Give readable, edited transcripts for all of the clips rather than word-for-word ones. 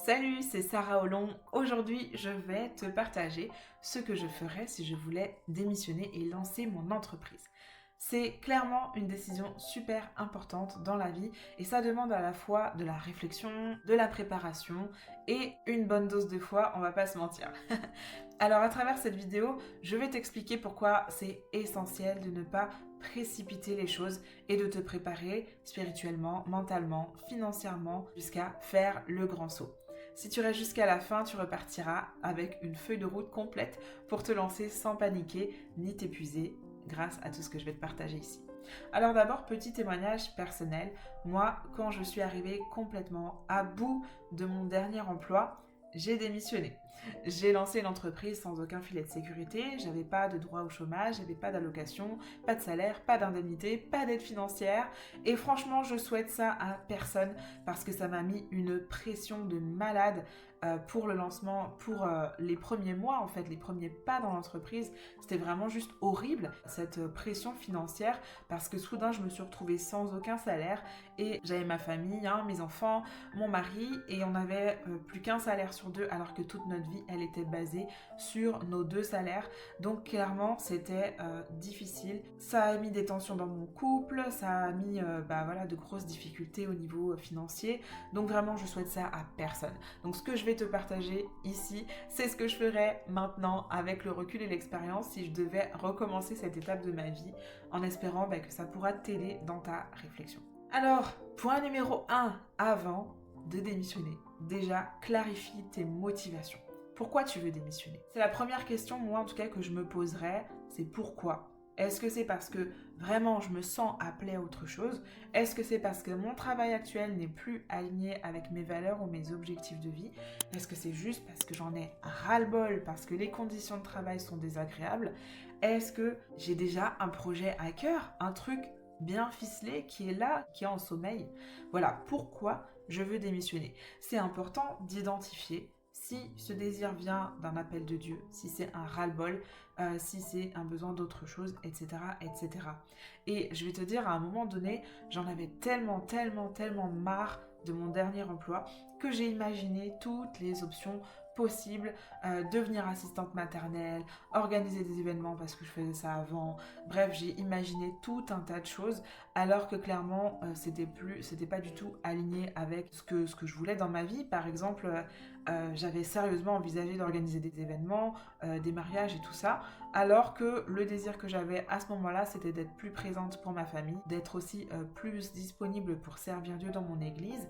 Salut, c'est Sarah Hollon. Aujourd'hui, je vais te partager ce que je ferais si je voulais démissionner et lancer mon entreprise. C'est clairement une décision super importante dans la vie et ça demande à la fois de la réflexion, de la préparation et une bonne dose de foi, on va pas se mentir. Alors à travers cette vidéo, je vais t'expliquer pourquoi c'est essentiel de ne pas précipiter les choses et de te préparer spirituellement, mentalement, financièrement jusqu'à faire le grand saut. Si tu restes jusqu'à la fin, tu repartiras avec une feuille de route complète pour te lancer sans paniquer ni t'épuiser grâce à tout ce que je vais te partager ici. Alors d'abord, petit témoignage personnel. Moi, quand je suis arrivée complètement à bout de mon dernier emploi, j'ai démissionné. J'ai lancé l'entreprise sans aucun filet de sécurité, j'avais pas de droit au chômage, j'avais pas d'allocation, pas de salaire, pas d'indemnité, pas d'aide financière et franchement je souhaite ça à personne parce que ça m'a mis une pression de malade pour le lancement, pour les premiers mois en fait, les premiers pas dans l'entreprise. C'était vraiment juste horrible cette pression financière parce que soudain je me suis retrouvée sans aucun salaire et j'avais ma famille, mes enfants, mon mari et on n'avait plus qu'un salaire sur deux alors que toute notre vie elle était basée sur nos deux salaires. Donc clairement c'était difficile. Ça a mis des tensions dans mon couple, ça a mis de grosses difficultés au niveau financier. Donc vraiment je souhaite ça à personne. Donc ce que je vais te partager ici, c'est ce que je ferais maintenant avec le recul et l'expérience si je devais recommencer cette étape de ma vie en espérant que ça pourra t'aider dans ta réflexion. Alors, point numéro 1 avant de démissionner. Déjà, clarifie tes motivations. Pourquoi tu veux démissionner? C'est la première question, moi en tout cas, que je me poserais, c'est pourquoi? Est-ce que c'est parce que vraiment je me sens appelée à autre chose? Est-ce que c'est parce que mon travail actuel n'est plus aligné avec mes valeurs ou mes objectifs de vie? Est-ce que c'est juste parce que j'en ai ras-le-bol, parce que les conditions de travail sont désagréables? Est-ce que j'ai déjà un projet à cœur, un truc bien ficelé qui est là, qui est en sommeil? Voilà pourquoi je veux démissionner. C'est important d'identifier si ce désir vient d'un appel de Dieu, si c'est un ras-le-bol, si c'est un besoin d'autre chose, etc., etc. Et je vais te dire, à un moment donné, j'en avais tellement marre de mon dernier emploi que j'ai imaginé toutes les options possibles, devenir assistante maternelle, organiser des événements parce que je faisais ça avant. Bref, j'ai imaginé tout un tas de choses alors que clairement c'était pas du tout aligné avec ce que je voulais dans ma vie. Par exemple, j'avais sérieusement envisagé d'organiser des événements, des mariages et tout ça, alors que le désir que j'avais à ce moment-là, c'était d'être plus présente pour ma famille, d'être aussi plus disponible pour servir Dieu dans mon église.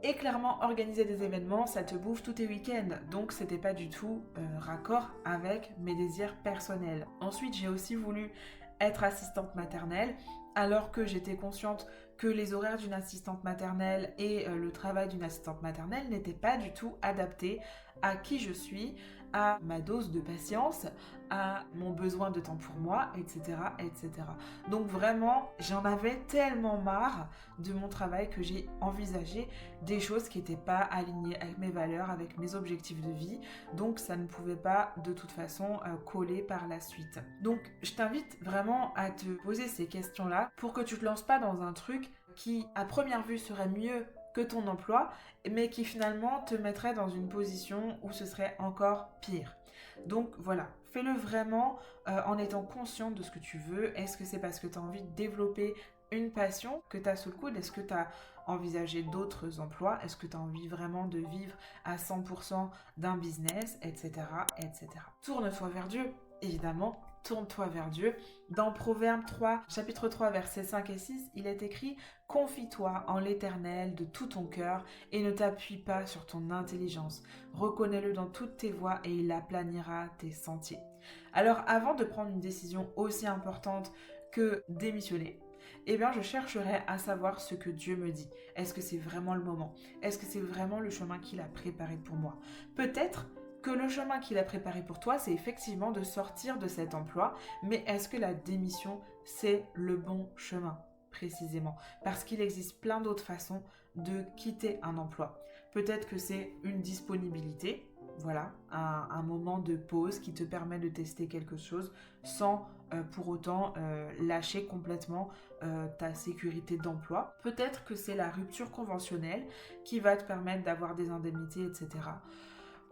Et clairement, organiser des événements, ça te bouffe tous tes week-ends. Donc, c'était pas du tout raccord avec mes désirs personnels. Ensuite, j'ai aussi voulu être assistante maternelle, alors que j'étais consciente que les horaires d'une assistante maternelle et le travail d'une assistante maternelle n'étaient pas du tout adaptés à qui je suis, à ma dose de patience, à mon besoin de temps pour moi, etc., etc. Donc vraiment, j'en avais tellement marre de mon travail que j'ai envisagé des choses qui n'étaient pas alignées avec mes valeurs, avec mes objectifs de vie. Donc ça ne pouvait pas de toute façon coller par la suite. Donc je t'invite vraiment à te poser ces questions-là pour que tu te lances pas dans un truc qui à première vue serait mieux que ton emploi, mais qui finalement te mettrait dans une position où ce serait encore pire. Donc voilà, fais-le vraiment en étant conscient de ce que tu veux. Est-ce que c'est parce que tu as envie de développer une passion que tu as sous le coude? Est-ce que tu as envisagé d'autres emplois? Est-ce que tu as envie vraiment de vivre à 100% d'un business, etc., etc. Tourne-toi vers Dieu, évidemment. Tourne-toi vers Dieu. Dans Proverbe 3, chapitre 3, versets 5 et 6, il est écrit « Confie-toi en l'Éternel de tout ton cœur et ne t'appuie pas sur ton intelligence. Reconnais-le dans toutes tes voies et il aplanira tes sentiers. » Alors avant de prendre une décision aussi importante que démissionner, je chercherai à savoir ce que Dieu me dit. Est-ce que c'est vraiment le moment? Est-ce que c'est vraiment le chemin qu'il a préparé pour moi? Peut-être que le chemin qu'il a préparé pour toi, c'est effectivement de sortir de cet emploi, mais est-ce que la démission, c'est le bon chemin? Précisément, parce qu'il existe plein d'autres façons de quitter un emploi. Peut-être que c'est une disponibilité, voilà, un moment de pause qui te permet de tester quelque chose sans pour autant lâcher complètement ta sécurité d'emploi. Peut-être que c'est la rupture conventionnelle qui va te permettre d'avoir des indemnités, etc.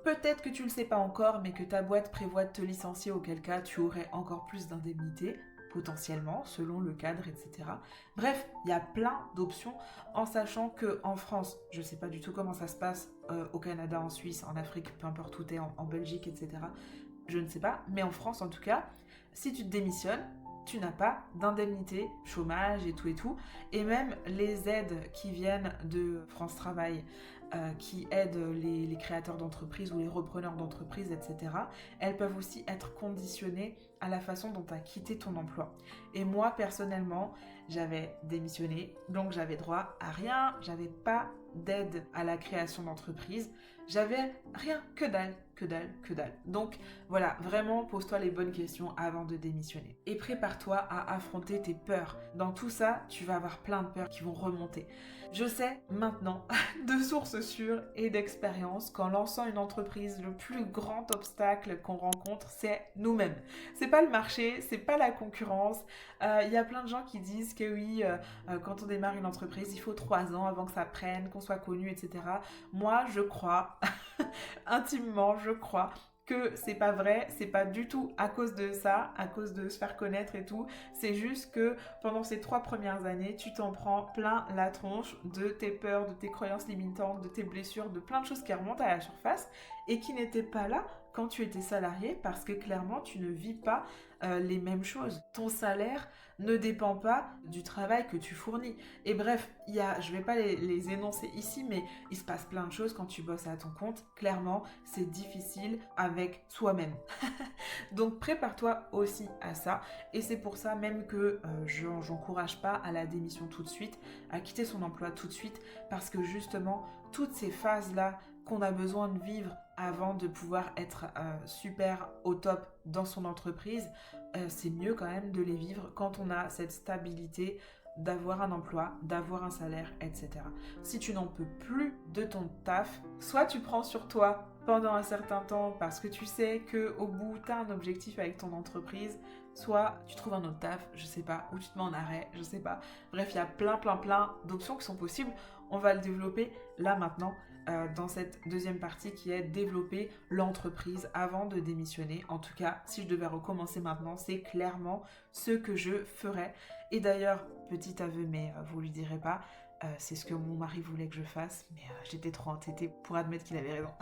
Peut-être que tu ne le sais pas encore, mais que ta boîte prévoit de te licencier, auquel cas tu aurais encore plus d'indemnités, potentiellement, selon le cadre, etc. Bref, il y a plein d'options, en sachant qu'en France, je ne sais pas du tout comment ça se passe au Canada, en Suisse, en Afrique, peu importe où tu es, en Belgique, etc. Je ne sais pas, mais en France en tout cas, si tu te démissionnes, tu n'as pas d'indemnité, chômage et tout. Et même les aides qui viennent de France Travail, qui aident les créateurs d'entreprises ou les repreneurs d'entreprises, etc., elles peuvent aussi être conditionnées à la façon dont tu as quitté ton emploi. Et moi, personnellement, j'avais démissionné, donc j'avais droit à rien, j'avais pas d'aide à la création d'entreprise, j'avais rien, que dalle, que dalle, que dalle. Donc voilà, vraiment pose-toi les bonnes questions avant de démissionner. Et prépare-toi à affronter tes peurs. Dans tout ça, tu vas avoir plein de peurs qui vont remonter. Je sais maintenant, de sources sûres et d'expérience, qu'en lançant une entreprise, le plus grand obstacle qu'on rencontre, c'est nous-mêmes. C'est pas le marché, c'est pas la concurrence. Il y a plein de gens qui disent que oui, quand on démarre une entreprise, il faut 3 ans avant que ça prenne, qu'on soit connu, etc. Moi, je crois, intimement, je crois que c'est pas vrai, c'est pas du tout à cause de ça, à cause de se faire connaître et tout, c'est juste que pendant ces 3 premières années, tu t'en prends plein la tronche de tes peurs, de tes croyances limitantes, de tes blessures, de plein de choses qui remontent à la surface et qui n'étaient pas là quand tu étais salarié, parce que clairement tu ne vis pas les mêmes choses. Ton salaire ne dépend pas du travail que tu fournis. Et bref, je vais pas les énoncer ici, mais il se passe plein de choses quand tu bosses à ton compte. Clairement, c'est difficile avec soi-même. Donc prépare-toi aussi à ça. Et c'est pour ça même que j'encourage pas à la démission tout de suite, à quitter son emploi tout de suite, parce que justement, toutes ces phases-là qu'on a besoin de vivre avant de pouvoir être super au top dans son entreprise, c'est mieux quand même de les vivre quand on a cette stabilité d'avoir un emploi, d'avoir un salaire, etc. Si tu n'en peux plus de ton taf, soit tu prends sur toi pendant un certain temps parce que tu sais qu'au bout, tu as un objectif avec ton entreprise, soit tu trouves un autre taf, je sais pas, ou tu te mets en arrêt, je sais pas. Bref, il y a plein d'options qui sont possibles. On va le développer là maintenant dans cette deuxième partie qui est développer l'entreprise avant de démissionner. En tout cas, si je devais recommencer maintenant, c'est clairement ce que je ferais. Et d'ailleurs, petit aveu, mais vous lui direz pas, c'est ce que mon mari voulait que je fasse, mais j'étais trop entêtée pour admettre qu'il avait raison.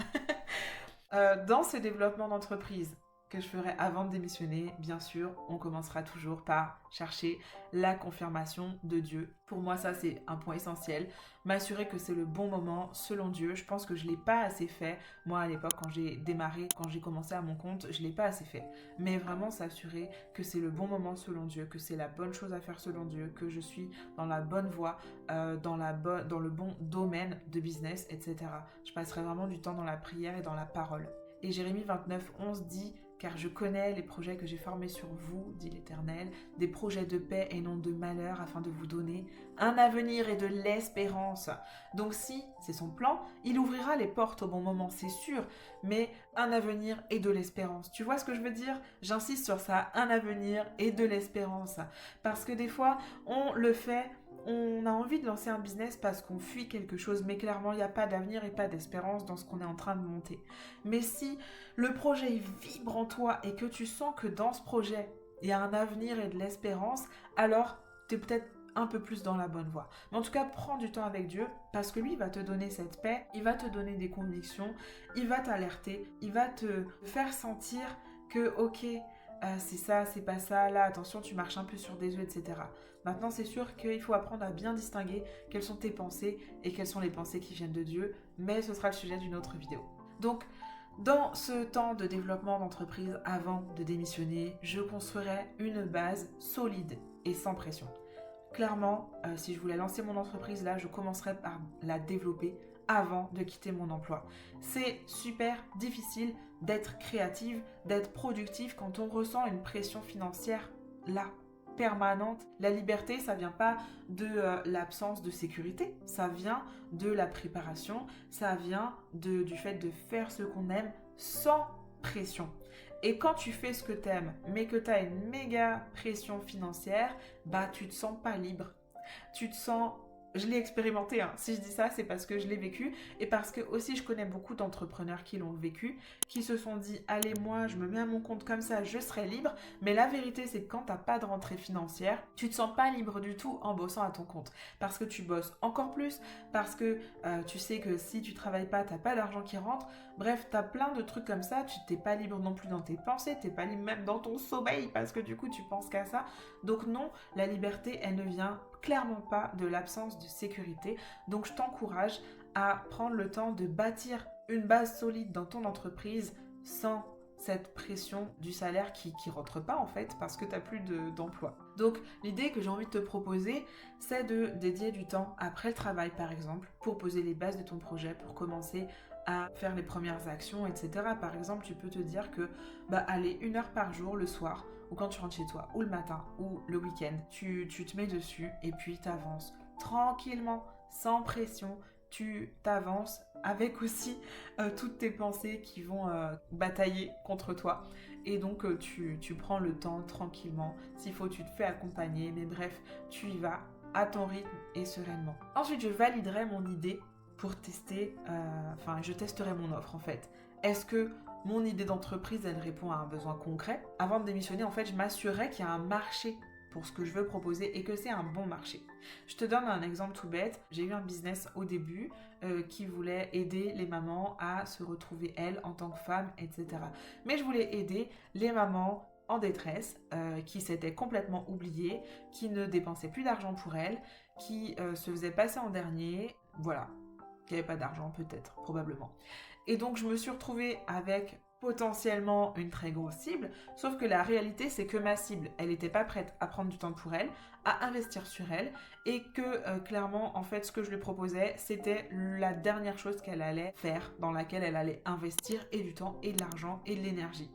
Dans ce développement d'entreprise que je ferai avant de démissionner, bien sûr, on commencera toujours par chercher la confirmation de Dieu. Pour moi, ça, c'est un point essentiel. M'assurer que c'est le bon moment selon Dieu. Je pense que je ne l'ai pas assez fait. Moi, à l'époque, quand j'ai démarré, quand j'ai commencé à mon compte, je ne l'ai pas assez fait. Mais vraiment s'assurer que c'est le bon moment selon Dieu, que c'est la bonne chose à faire selon Dieu, que je suis dans la bonne voie, dans le bon domaine de business, etc. Je passerai vraiment du temps dans la prière et dans la parole. Et Jérémie 29:11 dit « Car je connais les projets que j'ai formés sur vous, dit l'Éternel, des projets de paix et non de malheur, afin de vous donner un avenir et de l'espérance. » Donc si c'est son plan, il ouvrira les portes au bon moment, c'est sûr, mais un avenir et de l'espérance. Tu vois ce que je veux dire? J'insiste sur ça, un avenir et de l'espérance. Parce que des fois, on le fait... On a envie de lancer un business parce qu'on fuit quelque chose, mais clairement, il n'y a pas d'avenir et pas d'espérance dans ce qu'on est en train de monter. Mais si le projet vibre en toi et que tu sens que dans ce projet, il y a un avenir et de l'espérance, alors tu es peut-être un peu plus dans la bonne voie. Mais en tout cas, prends du temps avec Dieu parce que lui, il va te donner cette paix, il va te donner des convictions, il va t'alerter, il va te faire sentir que, ok, c'est ça, c'est pas ça, là, attention, tu marches un peu sur des œufs, etc. Maintenant, c'est sûr qu'il faut apprendre à bien distinguer quelles sont tes pensées et quelles sont les pensées qui viennent de Dieu, mais ce sera le sujet d'une autre vidéo. Donc, dans ce temps de développement d'entreprise avant de démissionner, je construirai une base solide et sans pression. Clairement, si je voulais lancer mon entreprise, là, je commencerais par la développer avant de quitter mon emploi. C'est super difficile d'être créative, d'être productif quand on ressent une pression financière là, permanente. La liberté, ça vient pas de l'absence de sécurité, ça vient de la préparation, ça vient du fait de faire ce qu'on aime sans pression. Et quand tu fais ce que t'aimes, mais que tu as une méga pression financière, bah tu te sens pas libre. Tu te sens... Je l'ai expérimenté, hein. Si je dis ça, c'est parce que je l'ai vécu et parce que aussi je connais beaucoup d'entrepreneurs qui l'ont vécu, qui se sont dit allez moi je me mets à mon compte comme ça, je serai libre. Mais la vérité c'est que quand t'as pas de rentrée financière, tu te sens pas libre du tout en bossant à ton compte. Parce que tu bosses encore plus, parce que tu sais que si tu travailles pas, t'as pas d'argent qui rentre. Bref, t'as plein de trucs comme ça, tu t'es pas libre non plus dans tes pensées, t'es pas libre même dans ton sommeil parce que du coup tu penses qu'à ça. Donc non, la liberté elle ne vient clairement pas de l'absence de sécurité. Donc je t'encourage à prendre le temps de bâtir une base solide dans ton entreprise sans cette pression du salaire qui rentre pas en fait parce que tu n'as plus d'emploi. Donc l'idée que j'ai envie de te proposer, c'est de dédier du temps après le travail par exemple pour poser les bases de ton projet, pour commencer à faire les premières actions, etc. Par exemple, tu peux te dire que, allez, 1 heure par jour le soir, ou quand tu rentres chez toi, ou le matin, ou le week-end, tu te mets dessus et puis tu avances tranquillement, sans pression, tu t'avances avec aussi toutes tes pensées qui vont batailler contre toi. Et donc tu prends le temps tranquillement, s'il faut tu te fais accompagner, mais bref, tu y vas à ton rythme et sereinement. Ensuite, je validerai mon idée pour tester, je testerai mon offre en fait. Est-ce que mon idée d'entreprise, elle répond à un besoin concret? Avant de démissionner, en fait, je m'assurerai qu'il y a un marché pour ce que je veux proposer et que c'est un bon marché. Je te donne un exemple tout bête. J'ai eu un business au début qui voulait aider les mamans à se retrouver elles en tant que femmes, etc. Mais je voulais aider les mamans en détresse, qui s'étaient complètement oubliées, qui ne dépensaient plus d'argent pour elles, qui se faisaient passer en dernier, voilà, qui n'avaient pas d'argent peut-être, probablement. Et donc je me suis retrouvée avec potentiellement une très grosse cible, sauf que la réalité c'est que ma cible, elle n'était pas prête à prendre du temps pour elle, à investir sur elle, et que clairement en fait ce que je lui proposais c'était la dernière chose qu'elle allait faire, dans laquelle elle allait investir et du temps et de l'argent et de l'énergie.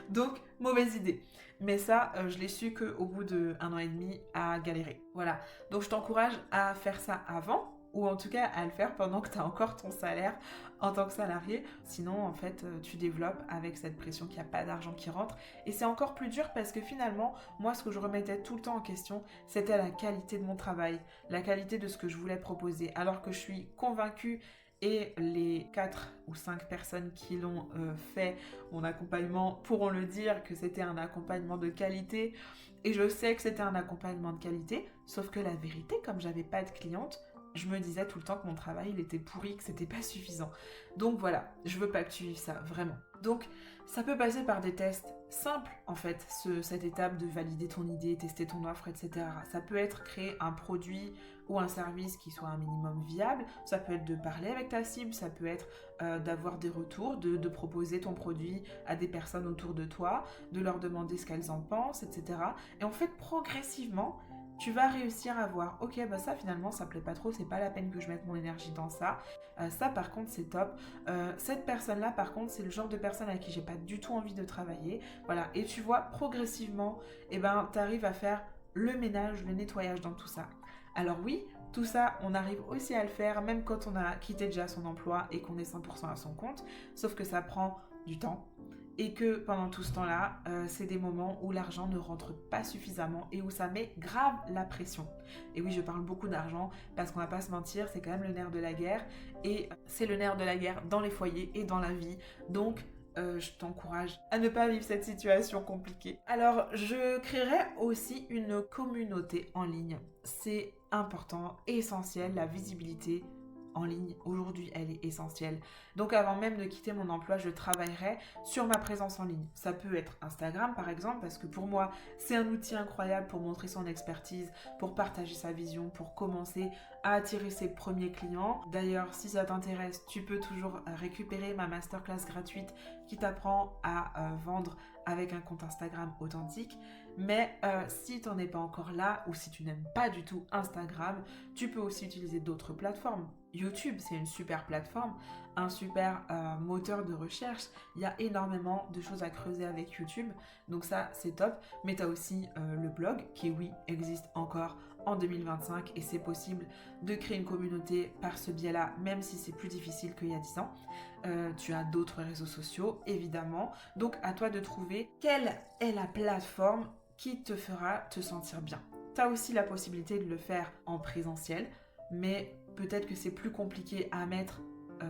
Donc mauvaise idée. Mais ça, je l'ai su qu'au bout d'1 an et demi à galérer. Voilà, donc je t'encourage à faire ça avant, ou en tout cas à le faire pendant que tu as encore ton salaire en tant que salarié. Sinon, en fait, tu développes avec cette pression qu'il n'y a pas d'argent qui rentre. Et c'est encore plus dur parce que finalement, moi, ce que je remettais tout le temps en question, c'était la qualité de mon travail, la qualité de ce que je voulais proposer. Alors que je suis convaincue, et les 4 ou 5 personnes qui l'ont fait, mon accompagnement, pourront le dire que c'était un accompagnement de qualité. Et je sais que c'était un accompagnement de qualité, sauf que la vérité, comme j'avais pas de cliente, je me disais tout le temps que mon travail il était pourri, que c'était pas suffisant. Donc voilà, je veux pas que tu vives ça, vraiment. Donc ça peut passer par des tests simples en fait, cette étape de valider ton idée, tester ton offre, etc. Ça peut être créer un produit ou un service qui soit un minimum viable, ça peut être de parler avec ta cible, ça peut être d'avoir des retours, de proposer ton produit à des personnes autour de toi, de leur demander ce qu'elles en pensent, etc. Et en fait progressivement, tu vas réussir à voir, ok, ça finalement ça plaît pas trop, c'est pas la peine que je mette mon énergie dans ça. Ça par contre c'est top. Cette personne-là par contre c'est le genre de personne avec qui j'ai pas du tout envie de travailler. Voilà, et tu vois progressivement, tu arrives à faire le ménage, le nettoyage dans tout ça. Alors oui, tout ça, on arrive aussi à le faire même quand on a quitté déjà son emploi et qu'on est 100% à son compte, sauf que ça prend du temps. Et que pendant tout ce temps-là, c'est des moments où l'argent ne rentre pas suffisamment et où ça met grave la pression. Et oui, je parle beaucoup d'argent parce qu'on va pas se mentir, c'est quand même le nerf de la guerre. Et c'est le nerf de la guerre dans les foyers et dans la vie. Donc, je t'encourage à ne pas vivre cette situation compliquée. Alors, je créerai aussi une communauté en ligne. C'est important, essentiel, la visibilité en ligne, aujourd'hui, elle est essentielle. Donc avant même de quitter mon emploi, je travaillerai sur ma présence en ligne. Ça peut être Instagram par exemple, parce que pour moi, c'est un outil incroyable pour montrer son expertise, pour partager sa vision, pour commencer à attirer ses premiers clients. D'ailleurs, si ça t'intéresse, tu peux toujours récupérer ma masterclass gratuite qui t'apprend à vendre avec un compte Instagram authentique. Mais si tu n'en es pas encore là ou si tu n'aimes pas du tout Instagram, tu peux aussi utiliser d'autres plateformes. YouTube, c'est une super plateforme, un super moteur de recherche. Il y a énormément de choses à creuser avec YouTube, donc ça c'est top. Mais tu as aussi le blog qui, oui, existe encore en 2025 et c'est possible de créer une communauté par ce biais-là, même si c'est plus difficile qu'il y a 10 ans. Tu as d'autres réseaux sociaux, évidemment. Donc à toi de trouver quelle est la plateforme qui te fera te sentir bien. Tu as aussi la possibilité de le faire en présentiel, mais peut-être que c'est plus compliqué à mettre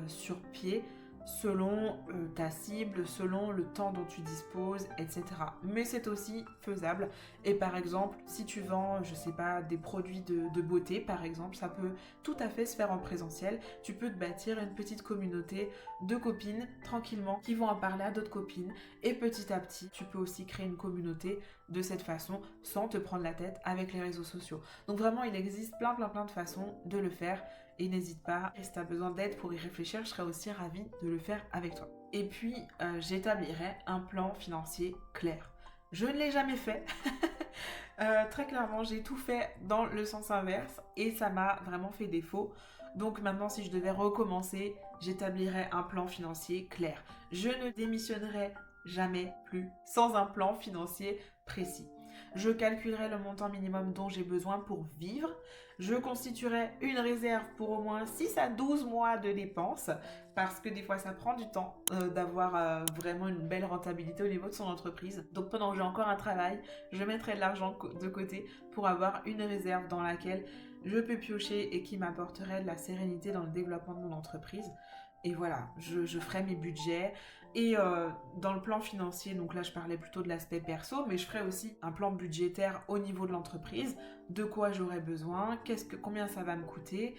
sur pied selon ta cible, selon le temps dont tu disposes, etc. Mais c'est aussi faisable. Et par exemple, si tu vends, je sais pas, des produits de beauté, par exemple, ça peut tout à fait se faire en présentiel. Tu peux te bâtir une petite communauté de copines tranquillement qui vont en parler à d'autres copines. Et petit à petit, tu peux aussi créer une communauté de cette façon sans te prendre la tête avec les réseaux sociaux. Donc vraiment, il existe plein de façons de le faire. Et n'hésite pas, et si tu as besoin d'aide pour y réfléchir, je serais aussi ravie de le faire avec toi. Et puis, j'établirai un plan financier clair. Je ne l'ai jamais fait. Très clairement, j'ai tout fait dans le sens inverse et ça m'a vraiment fait défaut. Donc maintenant, si je devais recommencer, j'établirais un plan financier clair. Je ne démissionnerai jamais plus sans un plan financier précis. Je calculerai le montant minimum dont j'ai besoin pour vivre. Je constituerai une réserve pour au moins 6 à 12 mois de dépenses parce que des fois ça prend du temps d'avoir vraiment une belle rentabilité au niveau de son entreprise. Donc pendant que j'ai encore un travail, je mettrai de l'argent de côté pour avoir une réserve dans laquelle je peux piocher et qui m'apporterait de la sérénité dans le développement de mon entreprise. Et voilà, je ferai mes budgets. Et dans le plan financier, donc là je parlais plutôt de l'aspect perso, mais je ferai aussi un plan budgétaire au niveau de l'entreprise, de quoi j'aurai besoin, combien ça va me coûter,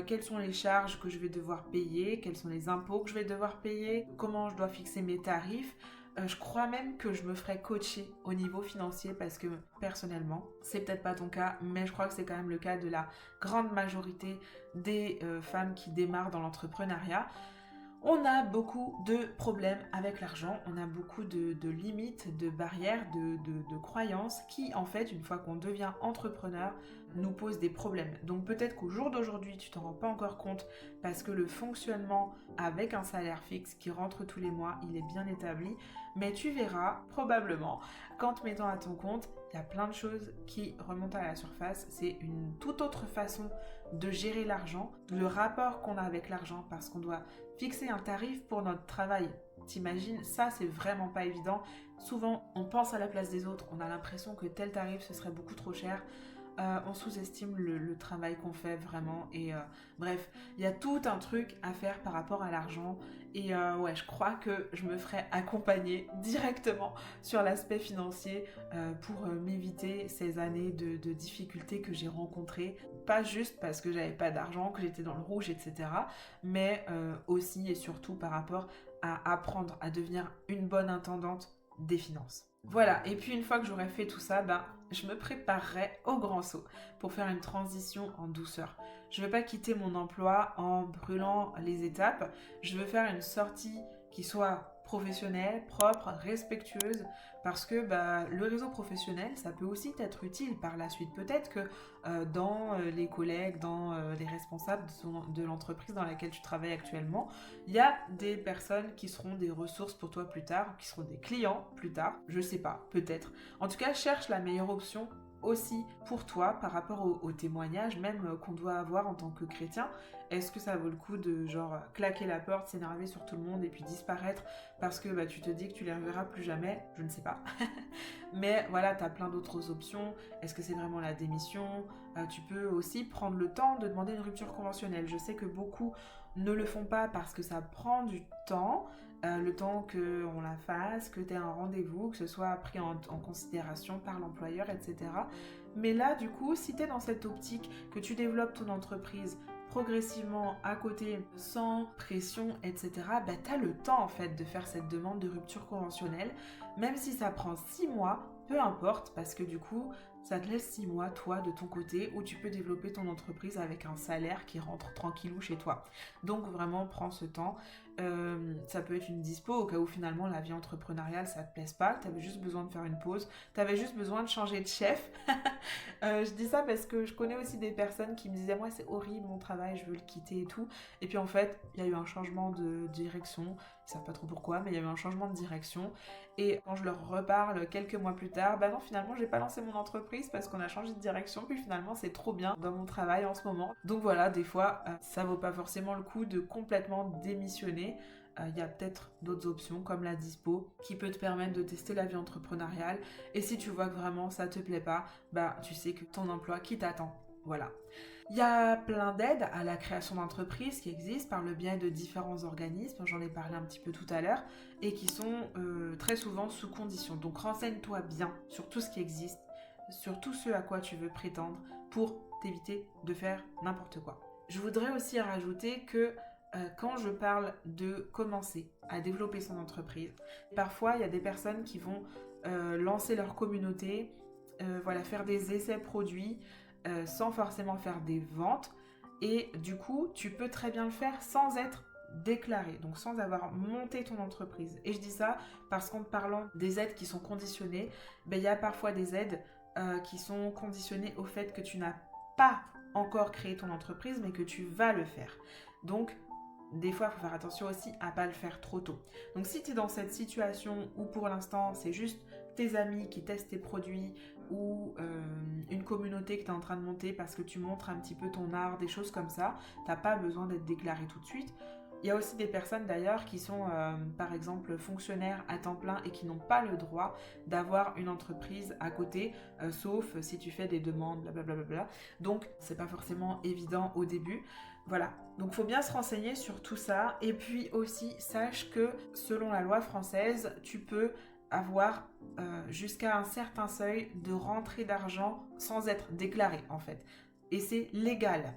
quelles sont les charges que je vais devoir payer, quels sont les impôts que je vais devoir payer, comment je dois fixer mes tarifs. Je crois même que je me ferai coacher au niveau financier parce que personnellement, c'est peut-être pas ton cas, mais je crois que c'est quand même le cas de la grande majorité des femmes qui démarrent dans l'entrepreneuriat. On a beaucoup de problèmes avec l'argent, on a beaucoup de limites, de barrières, de croyances qui, en fait, une fois qu'on devient entrepreneur, nous posent des problèmes. Donc peut-être qu'au jour d'aujourd'hui, tu t'en rends pas encore compte parce que le fonctionnement avec un salaire fixe qui rentre tous les mois, il est bien établi. Mais tu verras probablement qu'en te mettant à ton compte, il y a plein de choses qui remontent à la surface. C'est une toute autre façon de gérer l'argent, le rapport qu'on a avec l'argent parce qu'on doit fixer un tarif pour notre travail. T'imagines, ça c'est vraiment pas évident. Souvent, on pense à la place des autres, on a l'impression que tel tarif ce serait beaucoup trop cher. On sous-estime le travail qu'on fait vraiment et bref, il y a tout un truc à faire par rapport à l'argent et ouais, je crois que je me ferai accompagner directement sur l'aspect financier pour m'éviter ces années de difficultés que j'ai rencontrées, pas juste parce que j'avais pas d'argent, que j'étais dans le rouge, etc., mais aussi et surtout par rapport à apprendre à devenir une bonne intendante des finances. Voilà, et puis une fois que j'aurai fait tout ça, je me préparerai au grand saut pour faire une transition en douceur. Je ne veux pas quitter mon emploi en brûlant les étapes, je veux faire une sortie qui soit professionnelle, propre, respectueuse, parce que le réseau professionnel, ça peut aussi être utile par la suite. Peut-être que dans les collègues, dans les responsables de l'entreprise dans laquelle tu travailles actuellement, il y a des personnes qui seront des ressources pour toi plus tard, qui seront des clients plus tard, je sais pas, peut-être. En tout cas, cherche la meilleure option aussi pour toi par rapport au témoignage même qu'on doit avoir en tant que chrétien. Est-ce que ça vaut le coup de claquer la porte, s'énerver sur tout le monde et puis disparaître parce que tu te dis que tu les reverras plus jamais? Je ne sais pas. Mais voilà, tu as plein d'autres options. Est-ce que c'est vraiment la démission? Tu peux aussi prendre le temps de demander une rupture conventionnelle. Je sais que beaucoup ne le font pas parce que ça prend du temps. Le temps qu'on la fasse, que tu aies un rendez-vous, que ce soit pris en considération par l'employeur, etc. Mais là, du coup, si tu es dans cette optique, que tu développes ton entreprise progressivement à côté, sans pression, etc., tu as le temps en fait de faire cette demande de rupture conventionnelle, même si ça prend 6 mois, peu importe, parce que du coup, ça te laisse 6 mois, toi, de ton côté, où tu peux développer ton entreprise avec un salaire qui rentre tranquillou chez toi. Donc vraiment, prends ce temps. ça peut être une dispo au cas où finalement la vie entrepreneuriale ça te plaise pas, que tu avais juste besoin de faire une pause, tu avais juste besoin de changer de chef. Je dis ça parce que je connais aussi des personnes qui me disaient moi c'est horrible mon travail, je veux le quitter et tout. Et puis en fait il y a eu un changement de direction, ils savent pas trop pourquoi, mais il y a eu un changement de direction. Et quand je leur reparle quelques mois plus tard, bah non finalement j'ai pas lancé mon entreprise parce qu'on a changé de direction, puis finalement c'est trop bien dans mon travail en ce moment. Donc voilà, des fois ça vaut pas forcément le coup de complètement démissionner. Il y a peut-être d'autres options comme la dispo qui peut te permettre de tester la vie entrepreneuriale. Et si tu vois que vraiment ça te plaît pas, bah tu sais que ton emploi qui t'attend. Voilà. Il y a plein d'aides à la création d'entreprises qui existent par le biais de différents organismes, j'en ai parlé un petit peu tout à l'heure, et qui sont très souvent sous condition. Donc renseigne-toi bien sur tout ce qui existe, sur tout ce à quoi tu veux prétendre pour t'éviter de faire n'importe quoi. Je voudrais aussi rajouter que quand je parle de commencer à développer son entreprise, parfois il y a des personnes qui vont lancer leur communauté, faire des essais produits sans forcément faire des ventes. Et du coup, tu peux très bien le faire sans être déclaré, donc sans avoir monté ton entreprise. Et je dis ça parce qu'en parlant des aides qui sont conditionnées, il y a parfois des aides qui sont conditionnées au fait que tu n'as pas encore créé ton entreprise, mais que tu vas le faire. Donc, des fois, il faut faire attention aussi à ne pas le faire trop tôt. Donc, si tu es dans cette situation où pour l'instant, c'est juste tes amis qui testent tes produits ou une communauté que tu es en train de monter parce que tu montres un petit peu ton art, des choses comme ça, tu n'as pas besoin d'être déclaré tout de suite. Il y a aussi des personnes d'ailleurs qui sont par exemple fonctionnaires à temps plein et qui n'ont pas le droit d'avoir une entreprise à côté, sauf si tu fais des demandes, blablabla. Donc c'est pas forcément évident au début. Voilà, donc il faut bien se renseigner sur tout ça. Et puis aussi, sache que selon la loi française, tu peux avoir jusqu'à un certain seuil de rentrée d'argent sans être déclaré en fait. Et c'est légal.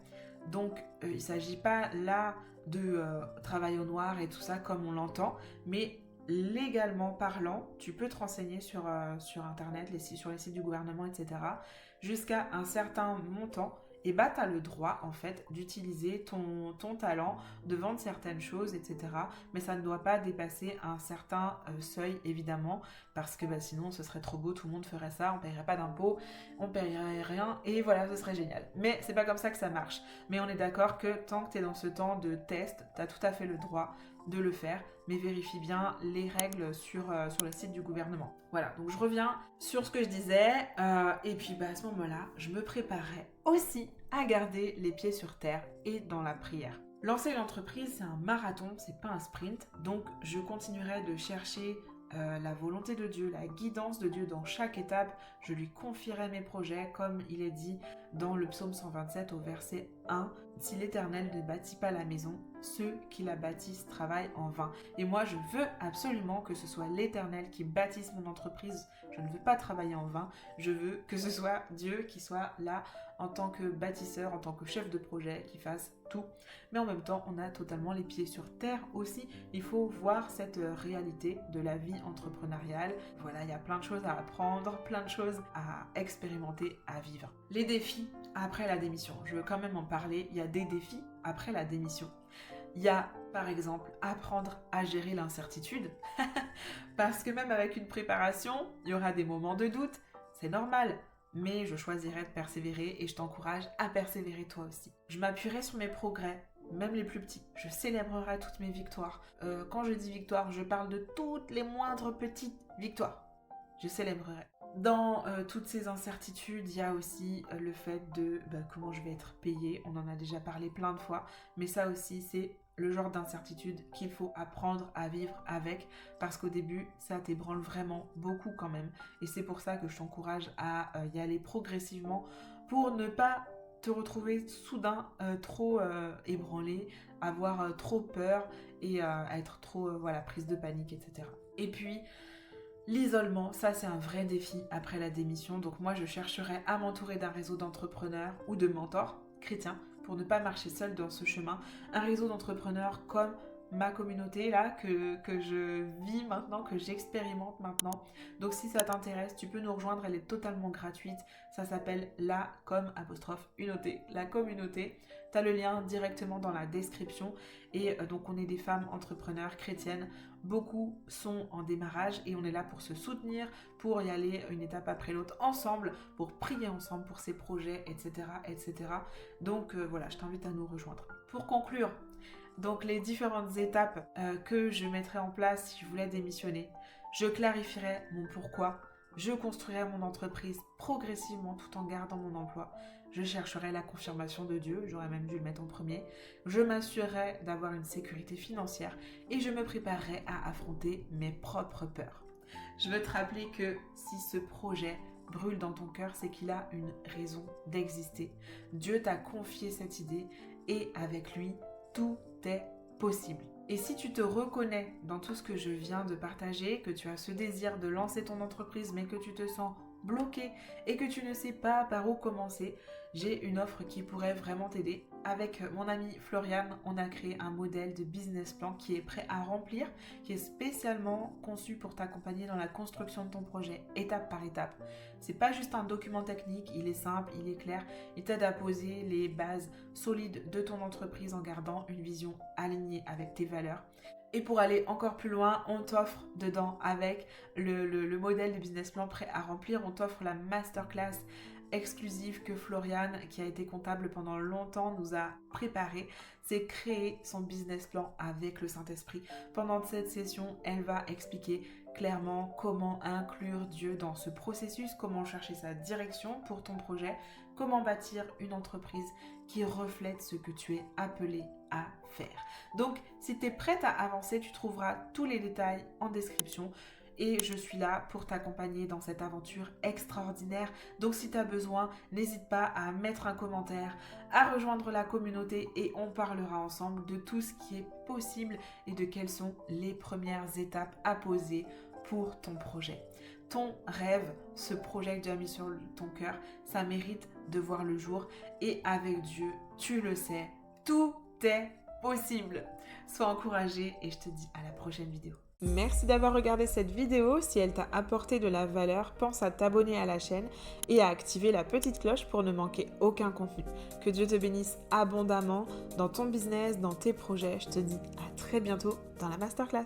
Donc il ne s'agit pas là de travail au noir et tout ça comme on l'entend, mais légalement parlant, tu peux te renseigner sur internet, sur les sites du gouvernement, etc. jusqu'à un certain montant. Et bah tu as le droit en fait d'utiliser ton talent, de vendre certaines choses, etc. Mais ça ne doit pas dépasser un certain seuil évidemment, parce que sinon ce serait trop beau, tout le monde ferait ça, on ne paierait pas d'impôts, on ne paierait rien, et voilà, ce serait génial. Mais c'est pas comme ça que ça marche. Mais on est d'accord que tant que tu es dans ce temps de test, tu as tout à fait le droit de le faire, mais vérifie bien les règles sur le site du gouvernement. Voilà, donc je reviens sur ce que je disais, et puis à ce moment-là, je me préparais aussi à garder les pieds sur terre et dans la prière. Lancer une entreprise, c'est un marathon, c'est pas un sprint, donc je continuerai de chercher la volonté de Dieu, la guidance de Dieu dans chaque étape. Je lui confierai mes projets, comme il est dit dans le psaume 127 au verset 1. Si l'Éternel ne bâtit pas la maison, ceux qui la bâtissent travaillent en vain. Et moi, je veux absolument que ce soit l'Éternel qui bâtisse mon entreprise. Je ne veux pas travailler en vain. Je veux que ce soit Dieu qui soit là en tant que bâtisseur, en tant que chef de projet, qui fasse tout. Mais en même temps, on a totalement les pieds sur terre aussi. Il faut voir cette réalité de la vie entrepreneuriale. Voilà, il y a plein de choses à apprendre, plein de choses à expérimenter, à vivre. Les défis après la démission. Je veux quand même en parler. Il y a des défis après la démission. Il y a, par exemple, apprendre à gérer l'incertitude. Parce que même avec une préparation, il y aura des moments de doute. C'est normal. Mais je choisirai de persévérer et je t'encourage à persévérer toi aussi. Je m'appuierai sur mes progrès, même les plus petits. Je célébrerai toutes mes victoires. Quand je dis victoire, je parle de toutes les moindres petites victoires. Je célébrerai. Dans toutes ces incertitudes, il y a aussi le fait de comment je vais être payée. On en a déjà parlé plein de fois, mais ça aussi c'est le genre d'incertitude qu'il faut apprendre à vivre avec, parce qu'au début ça t'ébranle vraiment beaucoup quand même, et c'est pour ça que je t'encourage à y aller progressivement pour ne pas te retrouver soudain trop ébranlé, avoir trop peur et être trop prise de panique, etc. Et puis l'isolement, ça c'est un vrai défi après la démission, donc moi je chercherai à m'entourer d'un réseau d'entrepreneurs ou de mentors chrétiens pour ne pas marcher seul dans ce chemin, un réseau d'entrepreneurs comme ma communauté là que je vis maintenant, que j'expérimente maintenant. Donc si ça t'intéresse, tu peux nous rejoindre, elle est totalement gratuite. Ça s'appelle la communauté. Tu as le lien directement dans la description. Et donc on est des femmes entrepreneurs chrétiennes. Beaucoup sont en démarrage et on est là pour se soutenir, pour y aller une étape après l'autre ensemble, pour prier ensemble pour ces projets, etc. etc. Donc voilà, je t'invite à nous rejoindre. Pour conclure, donc les différentes étapes que je mettrai en place si je voulais démissionner, je clarifierai mon pourquoi, je construirai mon entreprise progressivement tout en gardant mon emploi, je chercherai la confirmation de Dieu, j'aurais même dû le mettre en premier, je m'assurerai d'avoir une sécurité financière et je me préparerai à affronter mes propres peurs. Je veux te rappeler que si ce projet brûle dans ton cœur, c'est qu'il a une raison d'exister. Dieu t'a confié cette idée et avec lui, tout est possible. Et si tu te reconnais dans tout ce que je viens de partager, que tu as ce désir de lancer ton entreprise mais que tu te sens bloqué et que tu ne sais pas par où commencer, j'ai une offre qui pourrait vraiment t'aider. Avec mon ami Florian, on a créé un modèle de business plan qui est prêt à remplir, qui est spécialement conçu pour t'accompagner dans la construction de ton projet, étape par étape. C'est pas juste un document technique, il est simple, il est clair, il t'aide à poser les bases solides de ton entreprise en gardant une vision alignée avec tes valeurs. Et pour aller encore plus loin, on t'offre dedans avec le modèle de business plan prêt à remplir, on t'offre la masterclass exclusive que Florian, qui a été comptable pendant longtemps, nous a préparé. C'est créer son business plan avec le Saint-Esprit. Pendant cette session, elle va expliquer clairement comment inclure Dieu dans ce processus, comment chercher sa direction pour ton projet, comment bâtir une entreprise qui reflète ce que tu es appelé à faire. Donc, si tu es prête à avancer, tu trouveras tous les détails en description. Et je suis là pour t'accompagner dans cette aventure extraordinaire. Donc si tu as besoin, n'hésite pas à mettre un commentaire, à rejoindre la communauté et on parlera ensemble de tout ce qui est possible et de quelles sont les premières étapes à poser pour ton projet. Ton rêve, ce projet que tu as mis sur ton cœur, ça mérite de voir le jour et avec Dieu, tu le sais, tout est possible. Sois encouragé et je te dis à la prochaine vidéo. Merci d'avoir regardé cette vidéo. Si elle t'a apporté de la valeur, pense à t'abonner à la chaîne et à activer la petite cloche pour ne manquer aucun contenu. Que Dieu te bénisse abondamment dans ton business, dans tes projets. Je te dis à très bientôt dans la masterclass.